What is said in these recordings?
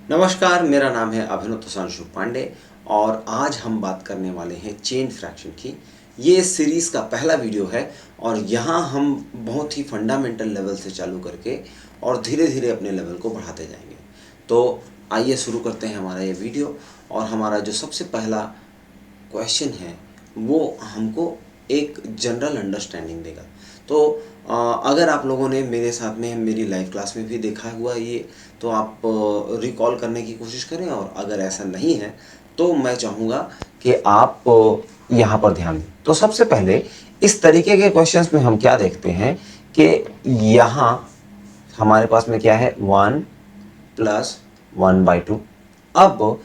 नमस्कार, मेरा नाम है अभिनव तोषांशु पांडे और आज हम बात करने वाले हैं चेन फ्रैक्शन की। ये सीरीज़ का पहला वीडियो है और यहाँ हम बहुत ही फंडामेंटल लेवल से चालू करके और धीरे धीरे अपने लेवल को बढ़ाते जाएंगे। तो आइए शुरू करते हैं हमारा ये वीडियो। और हमारा जो सबसे पहला क्वेश्चन है वो हमको एक जनरल अंडरस्टैंडिंग देगा। तो अगर आप लोगों ने मेरे साथ में मेरी लाइव क्लास में भी देखा हुआ ये, तो आप रिकॉल करने की कोशिश करें, और अगर ऐसा नहीं है तो मैं चाहूँगा कि आप यहाँ पर ध्यान दें। तो सबसे पहले इस तरीके के क्वेश्चंस में हम क्या देखते हैं कि यहाँ हमारे पास में क्या है 1 + 1/2। अब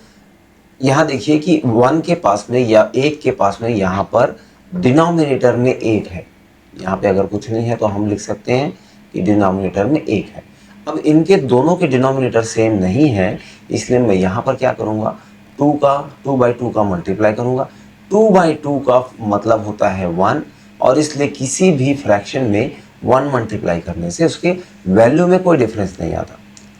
यहाँ देखिए कि 1 के पास में या 1 के पास में यहाँ पर डिनोमिनेटर में 1 है। यहाँ पे अगर कुछ नहीं है तो हम लिख सकते हैं कि डिनोमिनेटर में 1 है। अब इनके दोनों के डिनोमिनेटर सेम नहीं है, इसलिए मैं यहाँ पर क्या करूँगा, 2/2 का मल्टीप्लाई करूँगा। 2/2 का मतलब होता है 1, और इसलिए किसी भी फ्रैक्शन में 1 मल्टीप्लाई करने से उसके वैल्यू में कोई डिफरेंस नहीं आता।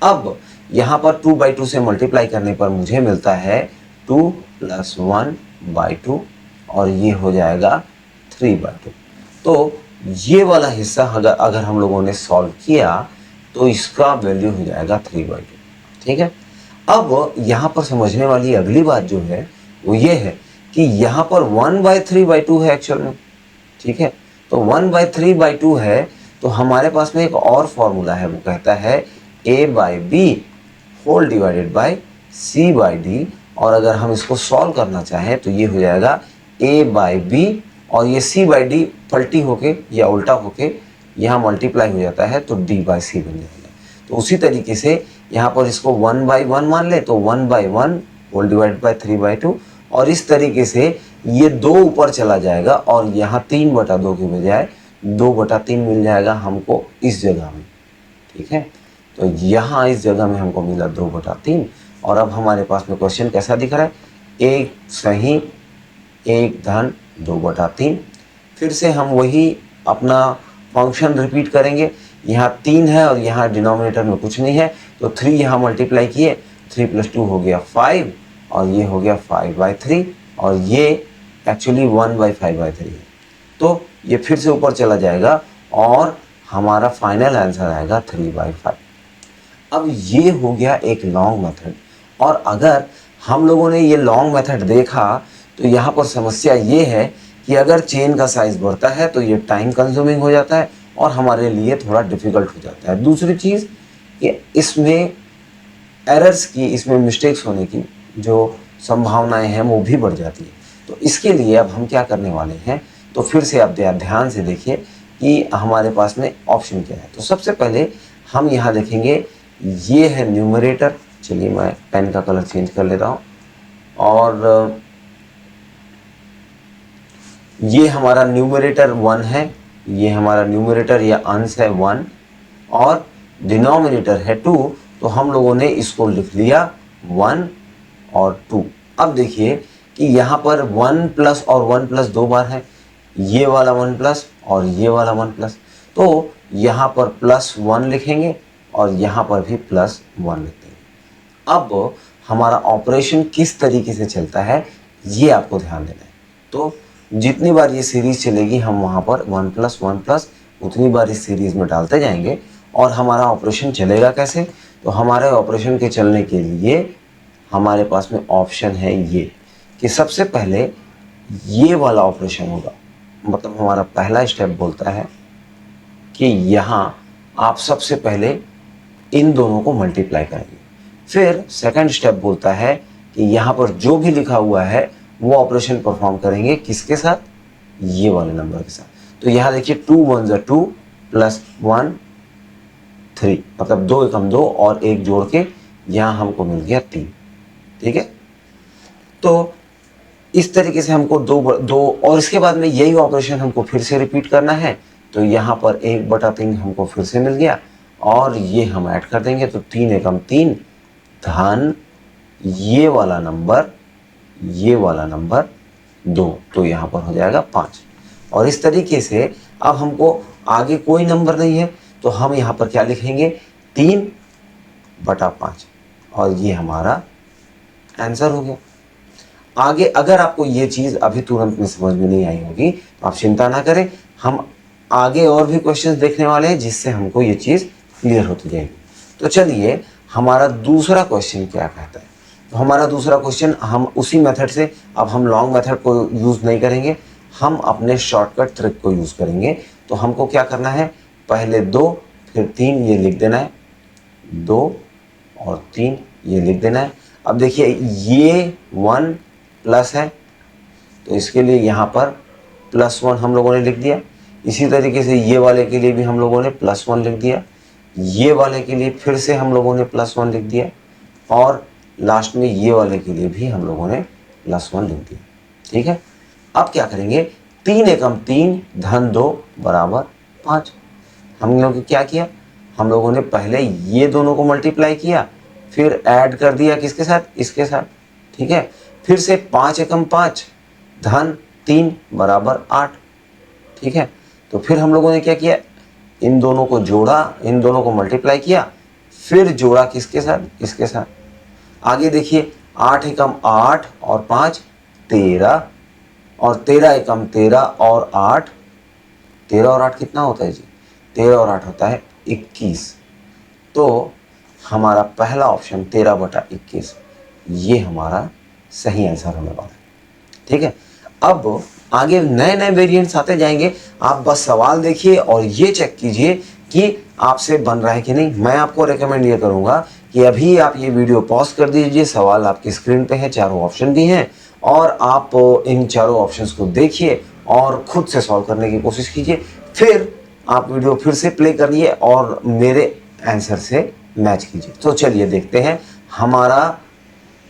अब यहाँ पर 2/2 से मल्टीप्लाई करने पर मुझे मिलता है 2 + 1/2 और ये हो जाएगा 3/2। तो ये वाला हिस्सा अगर हम लोगों ने सॉल्व किया तो इसका वैल्यू हो जाएगा 3/2। ठीक है। अब यहाँ पर समझने वाली अगली बात जो है वो ये है कि यहाँ पर 1/3/2 है एक्चुअल में। ठीक है। तो 1/3/2 है, तो हमारे पास में एक और फॉर्मूला है, वो कहता है a/b whole divided by c/d। और अगर हम इसको सॉल्व करना चाहें तो ये हो जाएगा a/b और ये c/d पलटी होके या उल्टा होके यहाँ मल्टीप्लाई हो जाता है तो d/c बन जाएगा। तो उसी तरीके से यहाँ पर इसको 1/1 मान ले तो 1/1 होल डिवाइडेड बाय 3/2, और इस तरीके से ये 2 ऊपर चला जाएगा और यहाँ 3/2 की बजाय 2/3 मिल जाएगा हमको इस जगह में। ठीक है। तो यहाँ इस जगह में हमको मिला 2/3। और अब हमारे पास में क्वेश्चन कैसा दिख रहा है, 1 सही 1 धन 2/3। फिर से हम वही अपना फंक्शन रिपीट करेंगे। यहाँ 3 है और यहाँ डिनोमिनेटर में कुछ नहीं है, तो 3 यहाँ मल्टीप्लाई किए, 3 + 2 हो गया 5 और ये हो गया 5/3 और ये एक्चुअली 1/5/3 है। तो ये फिर से ऊपर चला जाएगा और हमारा फाइनल आंसर आएगा 3/5। अब ये हो गया एक लॉन्ग मेथड। और अगर हम लोगों ने ये लॉन्ग मेथड देखा तो यहाँ पर समस्या ये है कि अगर चेन का साइज बढ़ता है तो ये टाइम कंज्यूमिंग हो जाता है और हमारे लिए थोड़ा डिफिकल्ट हो जाता है। दूसरी चीज़ कि इसमें एरर्स की, इसमें मिस्टेक्स होने की जो संभावनाएं हैं वो भी बढ़ जाती है। तो इसके लिए अब हम क्या करने वाले हैं, तो फिर से आप ध्यान से देखिए कि हमारे पास में ऑप्शन क्या है। तो सबसे पहले हम यहाँ देखेंगे, ये है न्यूमरेटर। चलिए मैं पेन का कलर चेंज कर लेता हूँ। और ये हमारा न्यूमरेटर 1 है, ये हमारा न्यूमरेटर या अंश है 1 और डिनोमिनेटर है 2। तो हम लोगों ने इसको लिख लिया 1 और 2। अब देखिए कि यहाँ पर 1+ और 1+ 2 बार है, ये वाला 1+ और ये वाला 1+। तो यहाँ पर +1 लिखेंगे और यहाँ पर भी +1 लिख देंगे। अब हमारा ऑपरेशन किस तरीके से चलता है ये आपको ध्यान देना है। तो जितनी बार ये सीरीज चलेगी हम वहाँ पर 1+1+ उतनी बार इस सीरीज में डालते जाएंगे। और हमारा ऑपरेशन चलेगा कैसे, तो हमारे ऑपरेशन के चलने के लिए हमारे पास में ऑप्शन है ये कि सबसे पहले ये वाला ऑपरेशन होगा। मतलब हमारा पहला स्टेप बोलता है कि यहाँ आप सबसे पहले इन दोनों को मल्टीप्लाई करेंगे। फिर सेकंड स्टेप बोलता है कि यहाँ पर जो भी लिखा हुआ है वो ऑपरेशन परफॉर्म करेंगे किसके साथ, ये वाले नंबर के साथ। तो यहाँ देखिए 2 × 1 = 2 + 1 3, मतलब 2 × 2 और 1 जोड़ के यहाँ हमको मिल गया 3। ठीक है। तो इस तरीके से हमको 2 और इसके बाद में यही ऑपरेशन हमको फिर से रिपीट करना है। तो यहाँ पर 1/3 हमको फिर से मिल गया और ये हम ऐड कर देंगे, तो 3 × 3 धन ये वाला नंबर 2, तो यहाँ पर हो जाएगा 5। और इस तरीके से अब हमको आगे कोई नंबर नहीं है तो हम यहाँ पर क्या लिखेंगे, 3/5। और ये हमारा आंसर हो गया। आगे अगर आपको ये चीज़ अभी तुरंत में समझ में नहीं आई होगी तो आप चिंता ना करें, हम आगे और भी क्वेश्चंस देखने वाले हैं जिससे हमको ये चीज़ क्लियर होती जाएगी। तो चलिए हमारा दूसरा क्वेश्चन क्या कहता है। तो हमारा दूसरा क्वेश्चन हम उसी मेथड से, अब हम लॉन्ग मेथड को यूज़ नहीं करेंगे, हम अपने शॉर्टकट ट्रिक को यूज़ करेंगे। तो हमको क्या करना है, पहले 2 फिर 3 ये लिख देना है, 2 और 3 ये लिख देना है। अब देखिए ये 1 प्लस है तो इसके लिए यहाँ पर +1 हम लोगों ने लिख दिया। इसी तरीके से ये वाले के लिए भी हम लोगों ने +1 लिख दिया, ये वाले के लिए फिर से हम लोगों ने +1 लिख दिया, और लास्ट में ये वाले के लिए भी हम लोगों ने +1 लिख दिया। ठीक है, अब क्या करेंगे, 3 एकम 3 धन 2 बराबर 5। हम लोगों ने क्या किया, हम लोगों ने पहले ये दोनों को मल्टीप्लाई किया, फिर ऐड कर दिया किसके साथ, इसके साथ। ठीक है, फिर से 5 एकम 5 धन 3 बराबर 8। ठीक है, तो फिर हम लोगों ने क्या किया, इन दोनों को जोड़ा, इन दोनों को मल्टीप्लाई किया, फिर जोड़ा किसके साथ, इसके साथ। आगे देखिए 8 एकम 8 और 5 13, और 13 एकम 13 और 8, 13 और 8 कितना होता है जी, 13 और 8 होता है 21। तो हमारा पहला ऑप्शन 13/21 ये हमारा सही आंसर होने वाला है। ठीक है, अब आगे नए नए वेरिएंट्स आते जाएंगे, आप बस सवाल देखिए और ये चेक कीजिए कि आपसे बन रहा है कि नहीं। मैं आपको रेकमेंड ये करूँगा कि अभी आप ये वीडियो पॉज कर दीजिए, सवाल आपकी स्क्रीन पे है, चारों ऑप्शन भी हैं, और आप इन चारों ऑप्शंस को देखिए और खुद से सॉल्व करने की कोशिश कीजिए। फिर आप वीडियो फिर से प्ले करिए और मेरे आंसर से मैच कीजिए। तो चलिए देखते हैं हमारा,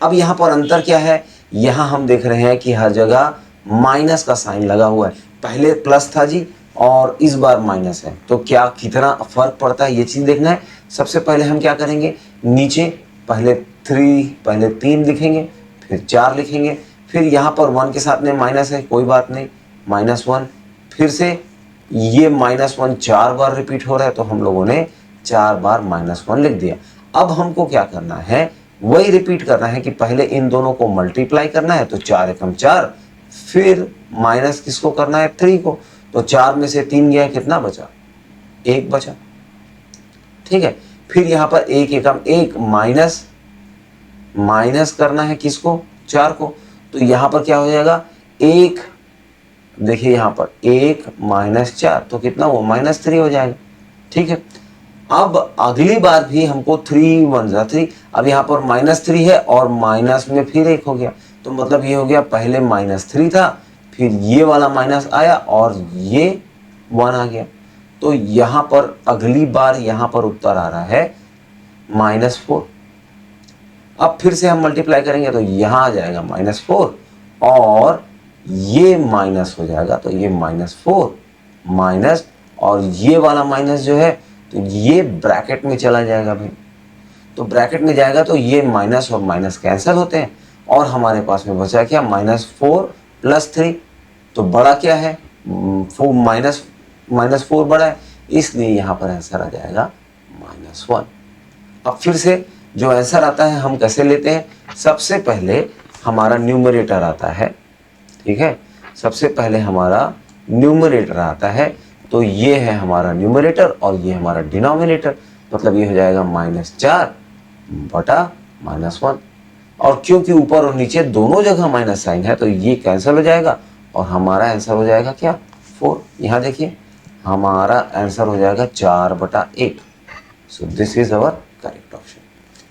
अब यहाँ पर अंतर क्या है, यहाँ हम देख रहे हैं कि हर जगह माइनस का साइन लगा हुआ है। पहले प्लस था जी और इस बार माइनस है, तो क्या कितना फर्क पड़ता है ये चीज़ देखना है। सबसे पहले हम क्या करेंगे, नीचे पहले 3 लिखेंगे, फिर 4 लिखेंगे, फिर यहाँ पर 1 के साथ में माइनस है, कोई बात नहीं, -1, फिर से ये -1 4 बार रिपीट हो रहा है तो हम लोगों ने 4 बार -1 लिख दिया। अब हमको क्या करना है, वही रिपीट करना है कि पहले इन दोनों को मल्टीप्लाई करना है, तो 4 एकम 4, फिर माइनस किसको करना है, 3 को, तो 4 में से 3 गया, कितना बचा, 1 बचा। ठीक है, फिर यहाँ पर 1 एकम 1 माइनस करना है किसको, 4 को, तो यहाँ पर क्या हो जाएगा, 1, देखिए यहाँ पर 1 - 4 तो कितना हुआ, -3 हो जाएगा। ठीक है, अब अगली बार भी हमको 3 1 जा 3, अब यहाँ पर -3 है और माइनस में फिर 1 हो गया, तो मतलब ये हो गया पहले -3 था, फिर ये वाला माइनस आया और ये 1 आ गया, तो यहाँ पर अगली बार यहाँ पर उत्तर आ रहा है -4। अब फिर से हम मल्टीप्लाई करेंगे तो यहाँ आ जाएगा -4 और ये माइनस हो जाएगा, तो ये -4 माइनस, और ये वाला माइनस जो है तो ये ब्रैकेट में चला जाएगा भाई, तो ब्रैकेट में जाएगा तो ये माइनस और माइनस कैंसिल होते हैं और हमारे पास में बचा क्या, -4 + 3, तो बड़ा क्या है, -4 बड़ा है, इसलिए यहाँ पर आंसर आ जाएगा -1। अब फिर से जो आंसर आता है हम कैसे लेते हैं, सबसे पहले हमारा न्यूमरेटर आता है। ठीक है, सबसे पहले हमारा न्यूमरेटर आता है, तो ये है हमारा न्यूमरेटर और ये हमारा डिनोमिनेटर, मतलब ये हो जाएगा -4/-1, और क्योंकि ऊपर और नीचे दोनों जगह माइनस साइन है तो ये कैंसिल हो जाएगा और हमारा आंसर हो जाएगा क्या, 4। यहाँ देखिए हमारा आंसर हो जाएगा 4/8। So this is our correct option.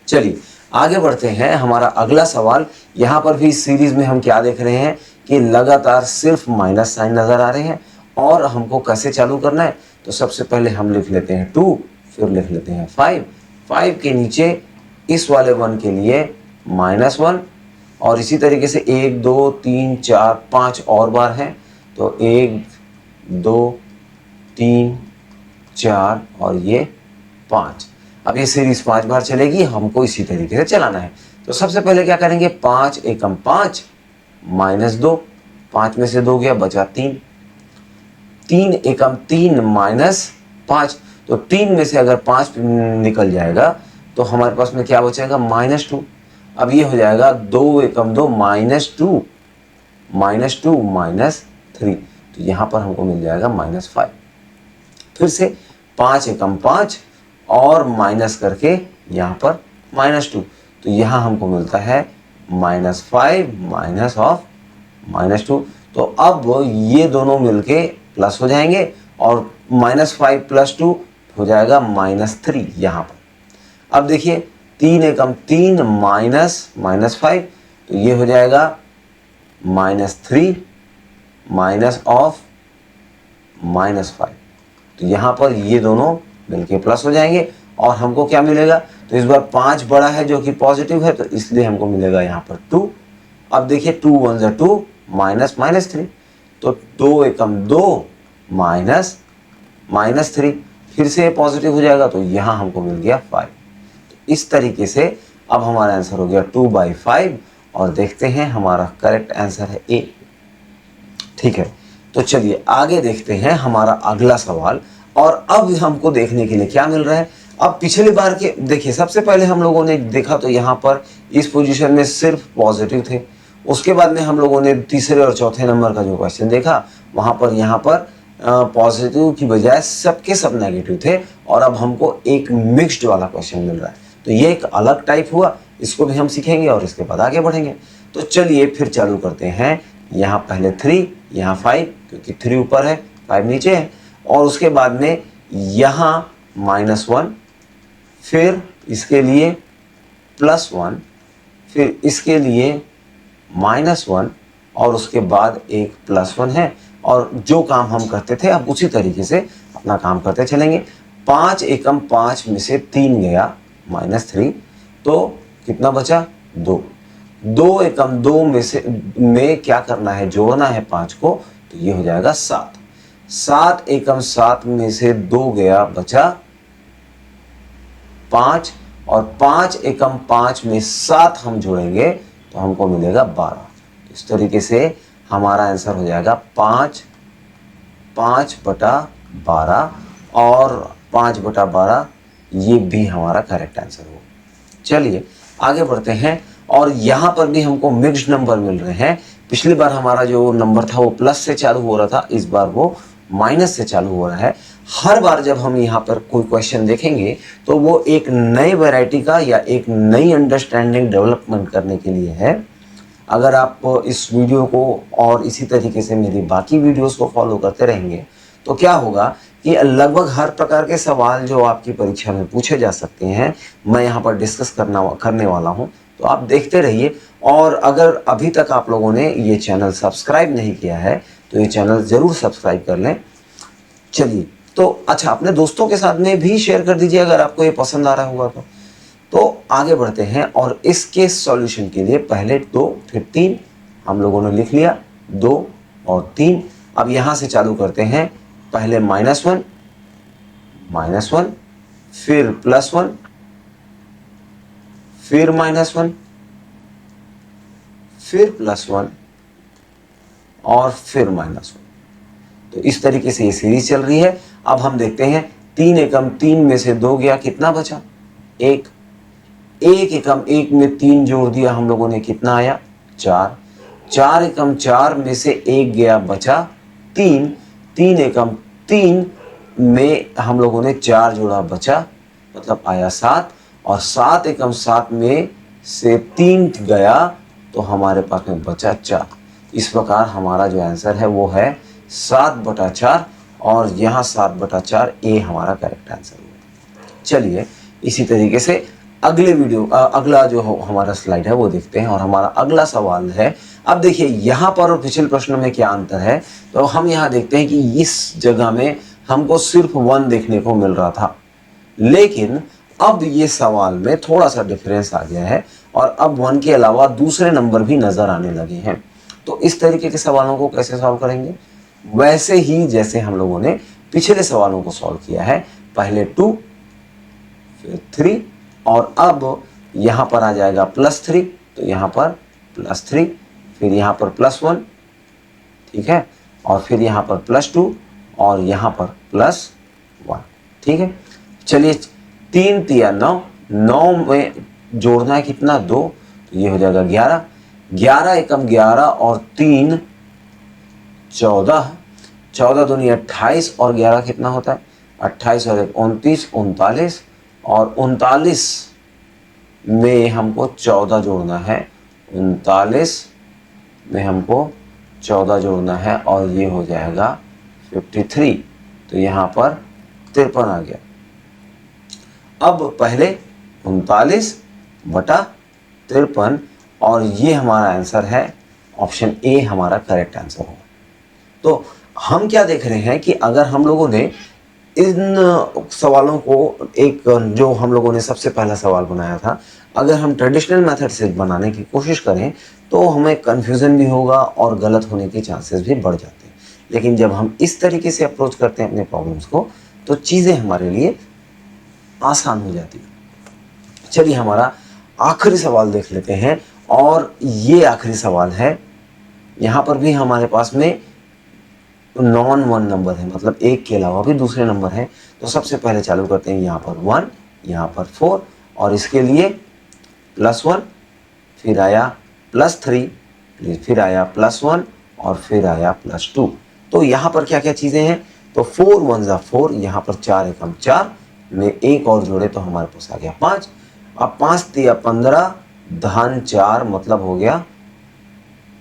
चलिए आगे बढ़ते हैं, हमारा अगला सवाल। यहाँ पर भी इस सीरीज में हम क्या देख रहे हैं कि लगातार सिर्फ माइनस साइन नजर आ रहे हैं, और हमको कैसे चालू करना है, तो सबसे पहले हम लिख लेते हैं 2, फिर लिख लेते हैं 5 के नीचे इस वाले 1 के लिए -1, और इसी तरीके से 1 2 3 4 5 और बार हैं, तो 1 2 3 4 और ये 5। अब ये सीरीज 5 बार चलेगी, हमको इसी तरीके से चलाना है। तो सबसे पहले क्या करेंगे, 5 एकम 5 -2, 5 में से 2 गया, बचा 3, 3 एकम 3 -5, तो 3 में से अगर 5 निकल जाएगा तो हमारे पास में क्या बचेगा -2। अब ये हो जाएगा 2 एकम 2 -2 -3, तो यहाँ पर हमको मिल जाएगा -5। फिर से 5 एकम 5 और माइनस करके यहाँ पर -2, तो यहाँ हमको मिलता है -5 माइनस ऑफ -2। तो अब ये दोनों मिलके प्लस हो जाएंगे और -5 + 2 हो जाएगा -3 यहाँ पर। अब देखिए 3 एकम 3 -5, तो ये हो जाएगा -3 माइनस ऑफ -5, तो यहाँ पर ये दोनों मिलके प्लस हो जाएंगे और हमको क्या मिलेगा, तो इस बार 5 बड़ा है जो कि पॉजिटिव है, तो इसलिए हमको मिलेगा यहाँ पर 2। अब देखिए 2 × 1 = 2 -3, तो 2 एकम 2 -3, फिर से पॉजिटिव हो जाएगा, तो यहाँ हमको मिल गया 5। तो इस तरीके से अब हमारा आंसर हो गया 2/5 और देखते हैं हमारा करेक्ट आंसर है ए। ठीक है, तो चलिए आगे देखते हैं हमारा अगला सवाल। और अब हमको देखने के लिए क्या मिल रहा है, अब पिछली बार के देखिए सबसे पहले हम लोगों ने देखा तो यहाँ पर इस पोजीशन में सिर्फ पॉजिटिव थे। उसके बाद में हम लोगों ने तीसरे और चौथे नंबर का जो क्वेश्चन देखा वहाँ पर यहाँ पर पॉजिटिव की बजाय सबके सब नेगेटिव थे और अब हमको एक मिक्स्ड वाला क्वेश्चन मिल रहा है। तो ये एक अलग टाइप हुआ, इसको भी हम सीखेंगे और इसके बाद आगे बढ़ेंगे। तो चलिए फिर चालू करते हैं। यहाँ पहले 3, यहाँ 5, क्योंकि 3 ऊपर है 5 नीचे है, और उसके बाद में यहाँ -1, फिर इसके लिए +1, फिर इसके लिए -1 और उसके बाद एक +1 है। और जो काम हम करते थे अब उसी तरीके से अपना काम करते चलेंगे। 5 एकम 5 में से 3 गया -3, तो कितना बचा 2। 2 एकम 2 में क्या करना है, जोड़ना है 5 को, तो ये हो जाएगा 7। 7 एकम 7 में से 2 गया, बचा 5, और 5 एकम 5 में 7 हम जोड़ेंगे तो हमको मिलेगा 12। इस तरीके से हमारा आंसर हो जाएगा 5/12 और 5/12 ये भी हमारा करेक्ट आंसर होगा। चलिए आगे बढ़ते हैं। और यहाँ पर भी हमको मिक्स्ड नंबर मिल रहे हैं। पिछली बार हमारा जो नंबर था वो प्लस से चालू हो रहा था, इस बार वो माइनस से चालू हो रहा है। हर बार जब हम यहाँ पर कोई क्वेश्चन देखेंगे तो वो एक नई वैरायटी का या एक नई अंडरस्टैंडिंग डेवलपमेंट करने के लिए है। अगर आप इस वीडियो को और इसी तरीके से मेरी बाकी वीडियोस को फॉलो करते रहेंगे तो क्या होगा कि लगभग हर प्रकार के सवाल जो आपकी परीक्षा में पूछे जा सकते हैं मैं यहाँ पर डिस्कस करने वाला हूँ। तो आप देखते रहिए। और अगर अभी तक आप लोगों ने ये चैनल सब्सक्राइब नहीं किया है तो ये चैनल ज़रूर सब्सक्राइब कर लें। चलिए तो अच्छा, अपने दोस्तों के साथ में भी शेयर कर दीजिए अगर आपको ये पसंद आ रहा होगा तो आगे बढ़ते हैं। और इसके सॉल्यूशन के लिए पहले 2 फिर 3 हम लोगों ने लिख लिया, 2 और 3। अब यहाँ से चालू करते हैं। पहले -1, फिर +1, फिर -1, फिर +1 और फिर -1। तो इस तरीके से ये सीरीज चल रही है। अब हम देखते हैं 3 एकम 3 में से 2 गया, कितना बचा 1। 1 एकम 1 में 3 जोड़ दिया हम लोगों ने, कितना आया 4। 4 एकम 4 में से 1 गया, बचा 3। 3 एकम 3 में हम लोगों ने 4 जोड़ा, बचा मतलब आया 7। और 7 एकम 7 में से 3 गया तो हमारे पास में बचा 4। इस प्रकार हमारा जो आंसर है वो है 7/4 और यहाँ 7/4 ए हमारा करेक्ट आंसर हुआ। चलिए इसी तरीके से अगला जो हमारा स्लाइड है वो देखते हैं। और हमारा अगला सवाल है, अब देखिए यहाँ पर और पिछले प्रश्न में क्या अंतर है। तो हम यहाँ देखते हैं कि इस जगह में हमको सिर्फ 1 देखने को मिल रहा था, लेकिन अब ये सवाल में थोड़ा सा डिफरेंस आ गया है और अब 1 के अलावा दूसरे नंबर भी नजर आने लगे हैं। तो इस तरीके के सवालों को कैसे सॉल्व करेंगे, वैसे ही जैसे हम लोगों ने पिछले सवालों को सॉल्व किया है। पहले 2 फिर 3 और अब यहाँ पर आ जाएगा +3, तो यहाँ पर +3, फिर यहाँ पर +1, ठीक है, और फिर यहाँ पर +2 और यहाँ पर +1, ठीक है। चलिए 3 × 3 = 9, 9 में जोड़ना है कितना 2, तो ये हो जाएगा 11, 11 एकम 11 और 3 14, 14 दूनी 28 और 11 कितना होता है 28 और 1 29, 39 और 39 में हमको 14 जोड़ना है, 39 में हमको 14 जोड़ना है और ये हो जाएगा 53, तो यहाँ पर 53 आ गया। अब पहले 39 बटा 53 और ये हमारा आंसर है ऑप्शन ए हमारा करेक्ट आंसर होगा। तो हम क्या देख रहे हैं कि अगर हम लोगों ने इन सवालों को एक जो हम लोगों ने सबसे पहला सवाल बनाया था, अगर हम ट्रेडिशनल मेथड से बनाने की कोशिश करें तो हमें कन्फ्यूज़न भी होगा और गलत होने के चांसेस भी बढ़ जाते हैं। लेकिन जब हम इस तरीके से अप्रोच करते हैं अपने प्रॉब्लम्स को तो चीज़ें हमारे लिए आसान हो जाती है। चलिए हमारा आखिरी सवाल देख लेते हैं और ये आखिरी सवाल है। यहाँ पर भी हमारे पास में नॉन 1 नंबर है, मतलब एक के अलावा भी दूसरे नंबर हैं। तो सबसे पहले चालू करते हैं यहाँ पर 1, यहाँ पर 4 और इसके लिए +1, फिर आया +3, फिर आया +1 और फिर आया +2। तो यहाँ पर क्या क्या चीज़ें हैं, तो 4 1 ज़ा 4, यहाँ पर 4 एकम 4 में एक और जोड़े तो हमारे पास आ गया 5। अब 5 तिया 15 धन 4 मतलब हो गया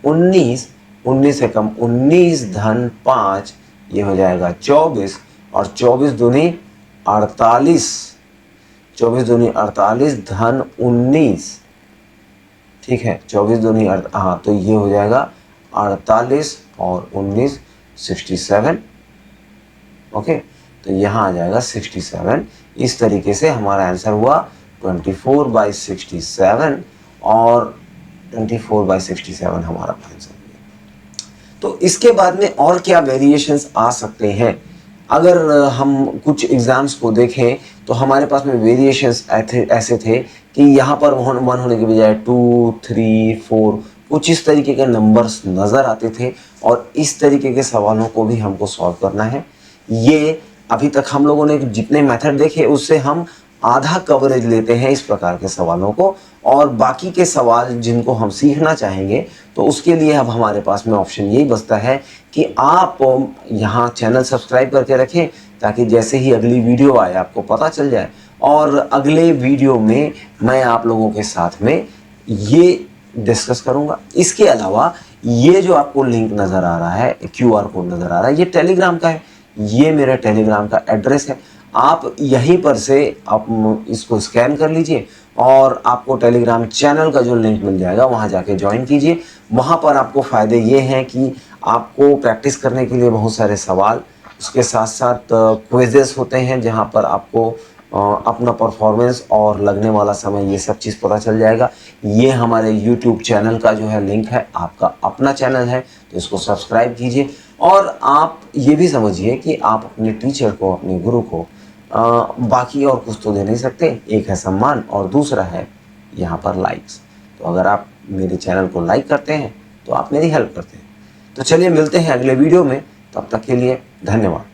19, 19 एकम 19 धन 5 ये हो जाएगा 24 और 24 दूनी 48, 24 दूनी 48 धन 19, ठीक है 24 दूनी हाँ, तो ये हो जाएगा 48 और 19 67, ओके, तो यहाँ आ जाएगा 67। इस तरीके से हमारा आंसर हुआ 24/67 और 24/67 हमारा आंसर हुआ। तो इसके बाद में और क्या वेरिएशंस आ सकते हैं, अगर हम कुछ एग्जाम्स को देखें तो हमारे पास में वेरिएशंस ऐसे थे कि यहाँ पर 1 होने के बजाय 2 3 4 कुछ इस तरीके के नंबर्स नज़र आते थे और इस तरीके के सवालों को भी हमको सॉल्व करना है। ये अभी तक हम लोगों ने जितने मेथड देखे उससे हम आधा कवरेज लेते हैं इस प्रकार के सवालों को, और बाकी के सवाल जिनको हम सीखना चाहेंगे तो उसके लिए अब हमारे पास में ऑप्शन यही बचता है कि आप यहाँ चैनल सब्सक्राइब करके रखें ताकि जैसे ही अगली वीडियो आए आपको पता चल जाए। और अगले वीडियो में मैं आप लोगों के साथ में ये डिस्कस करूँगा। इसके अलावा ये जो आपको लिंक नज़र आ रहा है, QR कोड नज़र आ रहा है, ये टेलीग्राम का है, ये मेरा टेलीग्राम का एड्रेस है। आप यहीं पर से आप इसको स्कैन कर लीजिए और आपको टेलीग्राम चैनल का जो लिंक मिल जाएगा वहाँ जाके ज्वाइन कीजिए। वहाँ पर आपको फ़ायदे ये हैं कि आपको प्रैक्टिस करने के लिए बहुत सारे सवाल, उसके साथ साथ क्विजेस होते हैं जहाँ पर आपको अपना परफॉर्मेंस और लगने वाला समय ये सब चीज़ पता चल जाएगा। ये हमारे YouTube चैनल का जो है लिंक है, आपका अपना चैनल है तो इसको सब्सक्राइब कीजिए। और आप ये भी समझिए कि आप अपने टीचर को, अपने गुरु को बाकी और कुछ तो दे नहीं सकते, एक है सम्मान और दूसरा है यहाँ पर लाइक्स। तो अगर आप मेरे चैनल को लाइक करते हैं तो आप मेरी हेल्प करते हैं। तो चलिए मिलते हैं अगले वीडियो में, तब तक के लिए धन्यवाद।